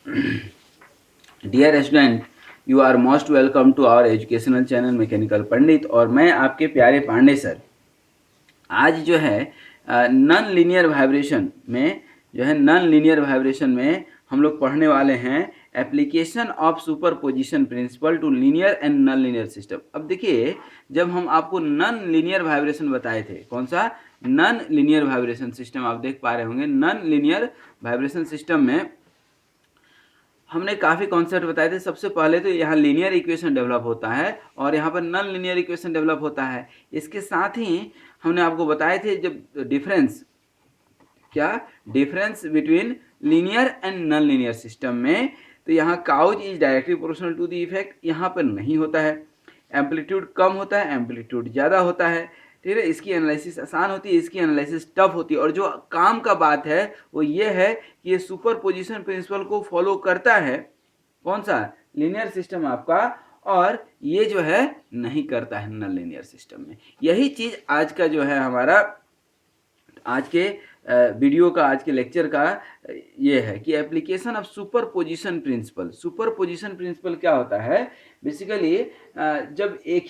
Dear student, you are most welcome to our educational channel mechanical Pandit. और मैं आपके प्यारे पांडे सर। आज जो है नॉन लीनियर वाइब्रेशन में हम लोग पढ़ने वाले हैं application of superposition principle to linear and non linear system. अब देखिए, जब हम आपको नॉन लीनियर वाइब्रेशन बताए थे, कौन सा नॉन लीनियर वाइब्रेशन सिस्टम, आप देख पा रहे होंगे नॉन लीनियर वाइब्रेशन सिस्टम में हमने काफ़ी कॉन्सेप्ट बताए थे। सबसे पहले तो यहाँ लीनियर इक्वेशन डेवलप होता है और यहाँ पर नॉन लीनियर इक्वेशन डेवलप होता है। इसके साथ ही हमने आपको बताए थे जब difference between linear and non linear system में, तो यहाँ cause is directly proportional to the effect, यहाँ पर नहीं होता है। एम्पलीट्यूड कम होता है, एम्पलीट्यूड ज़्यादा होता है। ठीक है, इसकी एनालिसिस आसान होती है, इसकी एनालिसिस टफ होती है। और जो काम का बात है वो ये है कि ये सुपर पोजिशन प्रिंसिपल को फॉलो करता है, कौन सा लीनियर सिस्टम आपका, और ये जो है नहीं करता है नॉन लीनियर सिस्टम में। यही चीज़ आज का जो है हमारा आज के वीडियो का, आज के लेक्चर का ये है कि application of superposition principal. Superposition principle क्या होता है? बेसिकली जब एक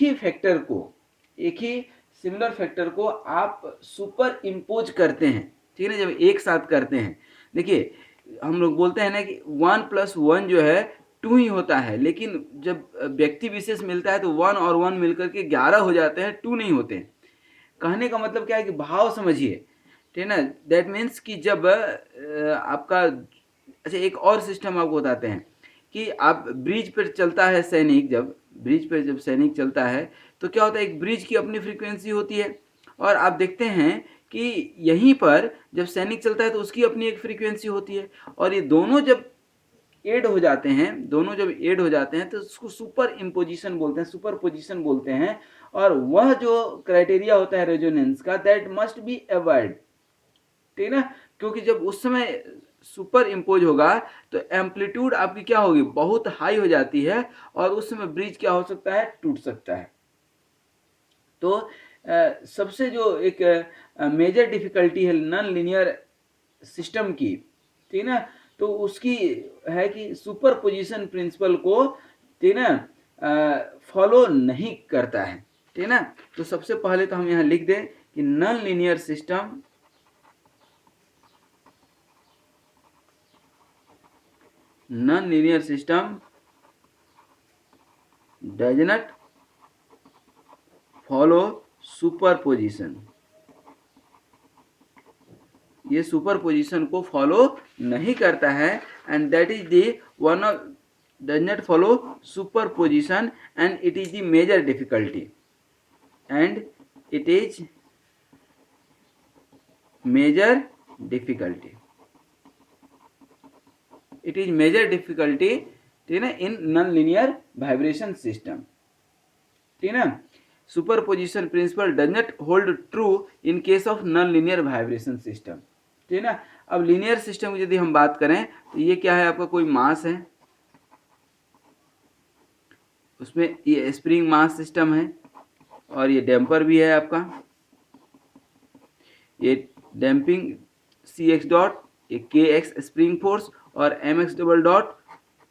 ही सिमिलर फैक्टर को आप सुपर इम्पोज करते हैं, ठीक है ना, जब एक साथ करते हैं। देखिए, हम लोग बोलते हैं ना कि 1+1 जो है 2 ही होता है, लेकिन जब व्यक्ति विशेष मिलता है तो 1 और 1 मिलकर के 11 हो जाते हैं, 2 नहीं होते हैं। कहने का मतलब क्या है कि भाव समझिए, ठीक है ना। दैट मीन्स कि जब आपका, अच्छा एक और सिस्टम आपको बताते हैं कि आप ब्रिज पर चलता है सैनिक, जब सैनिक चलता है तो क्या होता है, एक ब्रिज की अपनी फ्रीक्वेंसी होती है, और आप देखते हैं कि यहीं पर जब सैनिक चलता है तो उसकी अपनी एक फ्रीक्वेंसी होती है, और ये दोनों जब ऐड हो जाते हैं तो उसको सुपर इम्पोजिशन बोलते हैं, सुपर पोजिशन बोलते हैं। और वह जो क्राइटेरिया होता है रेजोनेंस का, दैट मस्ट बी अवॉइड, ठीक है ना, क्योंकि जब उस समय सुपर इम्पोज होगा तो एम्पलीट्यूड आपकी क्या होगी, बहुत हाई हो जाती है, और उस समय ब्रिज क्या हो सकता है, टूट सकता है। तो सबसे जो एक मेजर डिफिकल्टी है नॉन लीनियर सिस्टम की, ठीक है ना, तो उसकी है कि सुपर पोजिशन प्रिंसिपल को, ठीक है ना, फॉलो नहीं करता है, ठीक है ना। तो सबसे पहले तो हम यहाँ लिख दें कि non linear system does not follow superposition. ये सुपरपोजिशन को फॉलो नहीं करता है, and that is the one of does not follow superposition, and it is the major difficulty, and it is major difficulty, ठीक है ना, in non linear vibration system, ठीक है ना। Superposition principle does not hold true in case of non linear vibration system, ठीक है ना। अब लीनियर सिस्टम की यदि हम बात करें तो ये क्या है, आपका कोई मास है, उसमें ये स्प्रिंग मास सिस्टम है, और ये डैम्पर भी है आपका, ये डैम्पिंग CX डॉट, ये KX स्प्रिंग फोर्स, और MX डबल डॉट,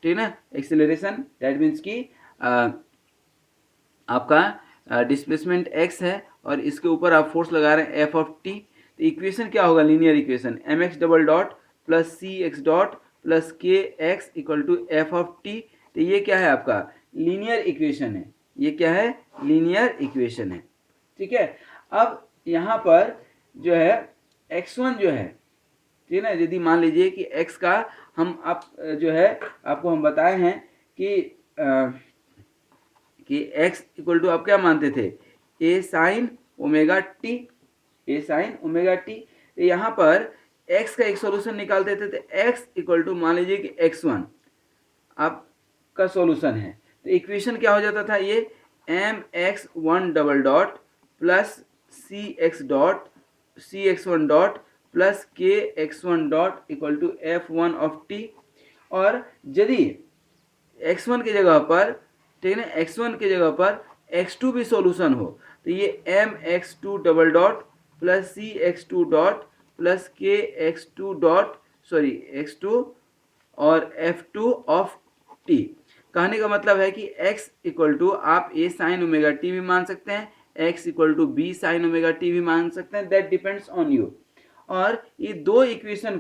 ठीक है ना, एक्सेलरेशन। दैट मीन्स कि आपका डिस्प्लेसमेंट x है, और इसके ऊपर आप फोर्स लगा रहे हैं F(t). तो इक्वेशन क्या होगा, linear equation MX double dot plus CX dot plus KX equal to F(t). तो ये क्या है, आपका लीनियर इक्वेशन है, ये क्या है, लीनियर इक्वेशन है, ठीक है। अब यहाँ पर जो है x1 जो है, ठीक है ना, यदि मान लीजिए कि x का हम आप जो है आपको हम बताए हैं कि x इक्वल टू आप क्या मानते थे, a साइन ओमेगा टी, यहाँ पर x का एक सॉल्यूशन निकालते थे, तो x इक्वल टू मान लीजिए कि x1 आपका सॉल्यूशन है, तो इक्वेशन क्या हो जाता था, ये mx1 double dot plus cx1 dot plus kx1 dot equal to f1 of t। और यदि x1 की जगह पर, ठीक है ना, x1 की जगह पर x2 भी सॉल्यूशन हो, तो ये mx2 double dot plus cx2 dot plus kx2 dot, sorry x2 और F2 ऑफ t। कहने का मतलब है कि x इक्वल टू आप a साइन ओमेगा टी भी मान सकते हैं, x equal to b sine omega t भी मान सकते हैं, दैट डिपेंड्स ऑन यू। और ये दो इक्वेशन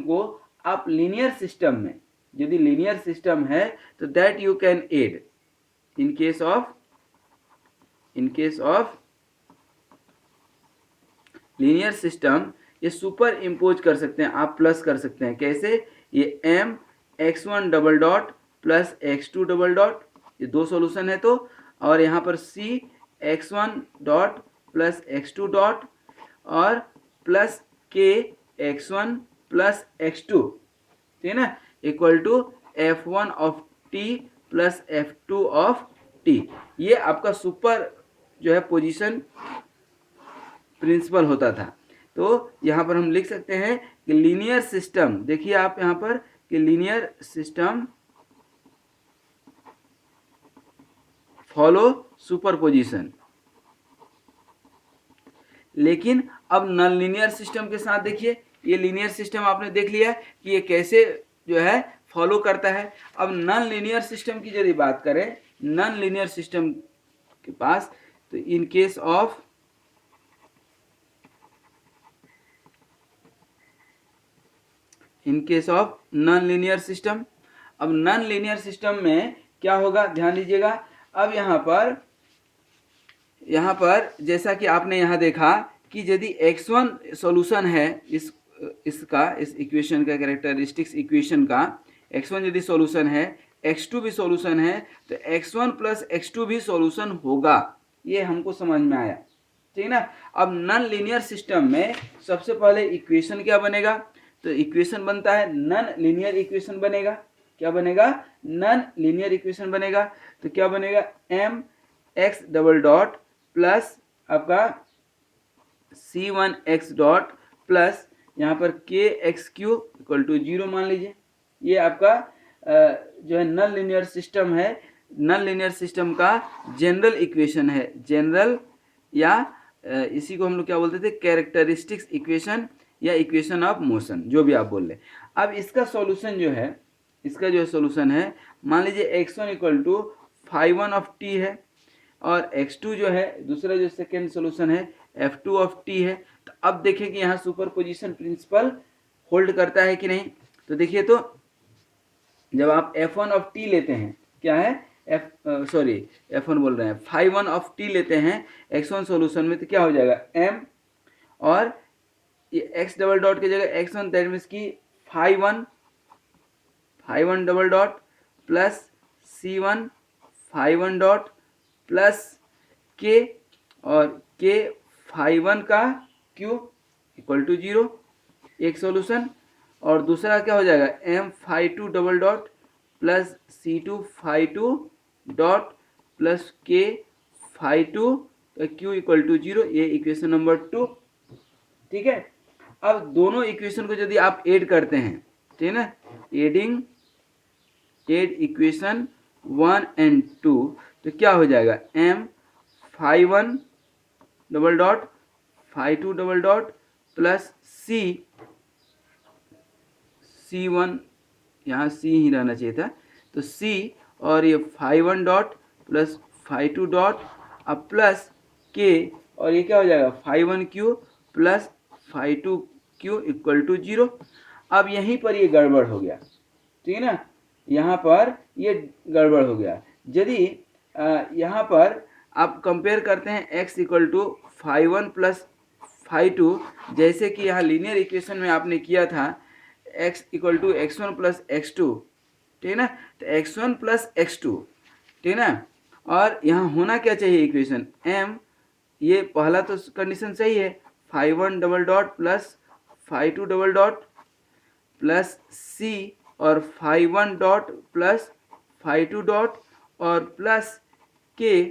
को आप लीनियर सिस्टम में, यदि लीनियर सिस्टम है तो that you can add in case of linear system, ये सुपर इम्पोज कर सकते हैं आप, प्लस कर सकते हैं। कैसे? ये m x1 double dot plus x2 double dot, ये दो सॉल्यूशन है तो, और यहाँ पर c x1 dot plus x2 dot और plus k x1 plus x2, ठीक है ना, equal to f1 of t plus f2 of t। ये आपका सुपर जो है पोजीशन प्रिंसिपल होता था। तो यहाँ पर हम लिख सकते हैं कि लीनियर सिस्टम, देखिए आप यहाँ पर कि लीनियर सिस्टम फॉलो सुपरपोजिशन। लेकिन अब नॉन लीनियर सिस्टम के साथ देखिए, ये लीनियर सिस्टम आपने देख लिया कि ये कैसे जो है फॉलो करता है। अब नॉन लीनियर सिस्टम की यदि बात करें, नॉन लीनियर सिस्टम के पास, तो इन case of non linear system, अब नॉन लीनियर सिस्टम में क्या होगा, ध्यान दीजिएगा। अब यहाँ पर जैसा कि आपने यहाँ देखा कि यदि x1 सॉल्यूशन है इस इक्वेशन का, कैरेक्टरिस्टिक्स इक्वेशन का x1 यदि सॉल्यूशन है, x2 भी सॉल्यूशन है, तो x1 प्लस x2 भी सॉल्यूशन होगा। ये हमको समझ में आया, ठीक है ना। अब नॉन लीनियर सिस्टम में सबसे पहले इक्वेशन क्या बनेगा, तो इक्वेशन बनता है नॉन लीनियर इक्वेशन बनेगा। क्या बनेगा? नॉन लीनियर इक्वेशन बनेगा। तो क्या बनेगा, m x double dot plus आपका c1 एक्स डॉट प्लस यहाँ पर के एक्स क्यू इक्वल टू 0 मान लीजिए। ये आपका जो है नॉन लीनियर सिस्टम है, नॉन लीनियर सिस्टम का जनरल इक्वेशन है, जनरल या इसी को हम लोग क्या बोलते थे, कैरेक्टरिस्टिक्स इक्वेशन या इक्वेशन ऑफ मोशन, जो भी आप बोल लें। अब इसका सॉल्यूशन जो है, इसका जो सॉल्यूशन है, मान लीजिए x1 equal to 5(1) of t है और x2 जो है दूसरा जो सेकेंड सॉल्यूशन है f2 ऑफ t है। तो अब देखें कि यहाँ सुपरपोजिशन प्रिंसिपल होल्ड करता है कि नहीं। तो देखिए, तो जब आप f1 ऑफ t लेते हैं, क्या है f1 बोल रहे हैं, 5(1) ऑफ t लेते हैं x1 सॉल्यूशन में, तो क्या हो जाएगा m और ये x डबल डॉट की जगह x1, दैट मीन्स की 5(1) double dot plus c1 5(1) dot plus k और k 5(1) का क्यूब इक्वल टू 0, एक सॉल्यूशन। और दूसरा क्या हो जाएगा, m 5(2) double dot plus c2 5(2) dot plus k 5(2) का क्यू इक्वल टू 0, ये इक्वेशन नंबर 2, ठीक है। अब दोनों इक्वेशन को यदि आप ऐड करते हैं, ठीक है ना, एड इक्वेशन 1 एंड 2, तो क्या हो जाएगा, m 5(1) double dot 5(2) double dot plus c1, यहाँ c ही रहना चाहिए था, तो c और ये 5(1) डॉट प्लस 5(2) डॉट अब प्लस k और ये क्या हो जाएगा 5(1) q plus 5(2) q equal to 0। अब यहीं पर ये गड़बड़ हो गया, ठीक है ना, यहाँ पर ये गड़बड़ हो गया। यदि यहाँ पर आप कंपेयर करते हैं x इक्वल टू 5(1) प्लस 5(2), जैसे कि यहाँ लीनियर इक्वेशन में आपने किया था x equal to x1 plus x2, ठीक है ना, तो x1 प्लस x2, ठीक है ना। और यहाँ होना क्या चाहिए इक्वेशन m, ये पहला तो कंडीशन सही है, 5(1) double dot plus 5(2) double dot plus c और 5(1) डॉट प्लस 5(2) डॉट और प्लस k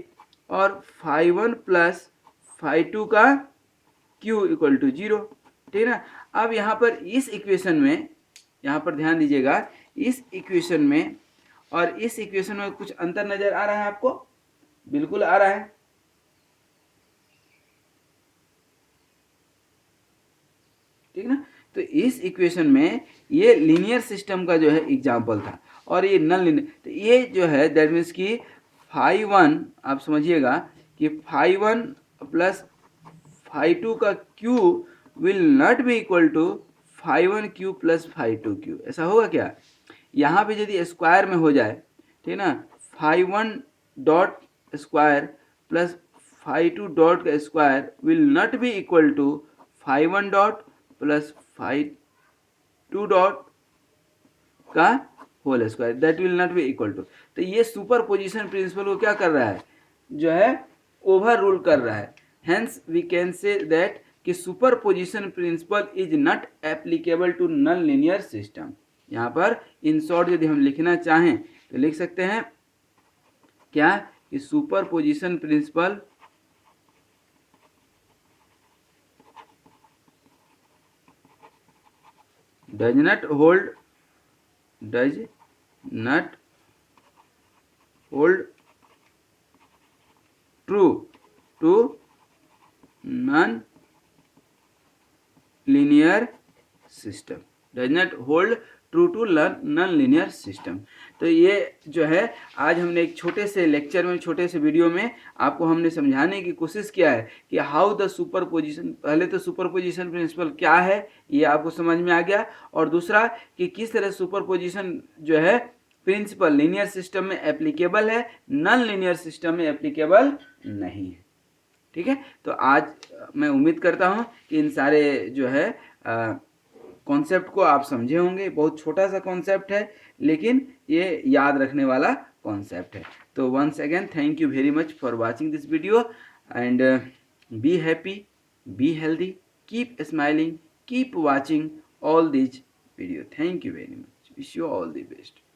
और 5(1) प्लस 5(2) का q इक्वल टू 0, ठीक है ना। अब यहाँ पर इस इक्वेशन में, यहाँ पर ध्यान दीजिएगा, इस इक्वेशन में और इस इक्वेशन में कुछ अंतर नजर आ रहा है आपको? बिल्कुल आ रहा है, ठीक ना। तो इस इक्वेशन में ये लीनियर सिस्टम का जो है एग्जाम्पल था और ये नॉन लीनियर, तो ये जो है दैट मीन्स कि फाई वन, आप समझिएगा कि phi one plus phi two का Q will not be equal to phi one Q plus phi two Q. ऐसा होगा क्या? यहाँ पे यदि स्क्वायर में हो जाए, ठीक ना, phi one dot square plus phi two dot का square will not be equal to phi one dot plus phi two dot का whole square, that will not be equal to. तो ये सुपर पोजिशन प्रिंसिपल को क्या कर रहा है, जो है ओवर रूल कर रहा है। Hence we can say that कि superposition principle is not applicable to non linear system. यहाँ पर इन शॉर्ट यदि हम लिखना चाहें तो लिख सकते हैं क्या कि superposition principle does not hold true to non linear system, does not hold true to non linear system. तो ये जो है आज हमने एक छोटे से लेक्चर में, छोटे से वीडियो में आपको हमने समझाने की कोशिश किया है कि हाउ द सुपर पोजिशन, पहले तो सुपर पोजिशन प्रिंसिपल क्या है ये आपको समझ में आ गया, और दूसरा कि किस तरह सुपर पोजिशन जो है प्रिंसिपल लीनियर सिस्टम में एप्लीकेबल है, नॉन लीनियर सिस्टम में एप्लीकेबल नहीं है। ठीक है, तो आज मैं उम्मीद करता हूँ कि इन सारे जो है कॉन्सेप्ट को आप समझे होंगे। बहुत छोटा सा कॉन्सेप्ट है लेकिन ये याद रखने वाला कॉन्सेप्ट है। तो once again thank you very much for watching this video and be happy, be healthy, keep smiling, keep watching all this video. Thank you very much, wish you all the best.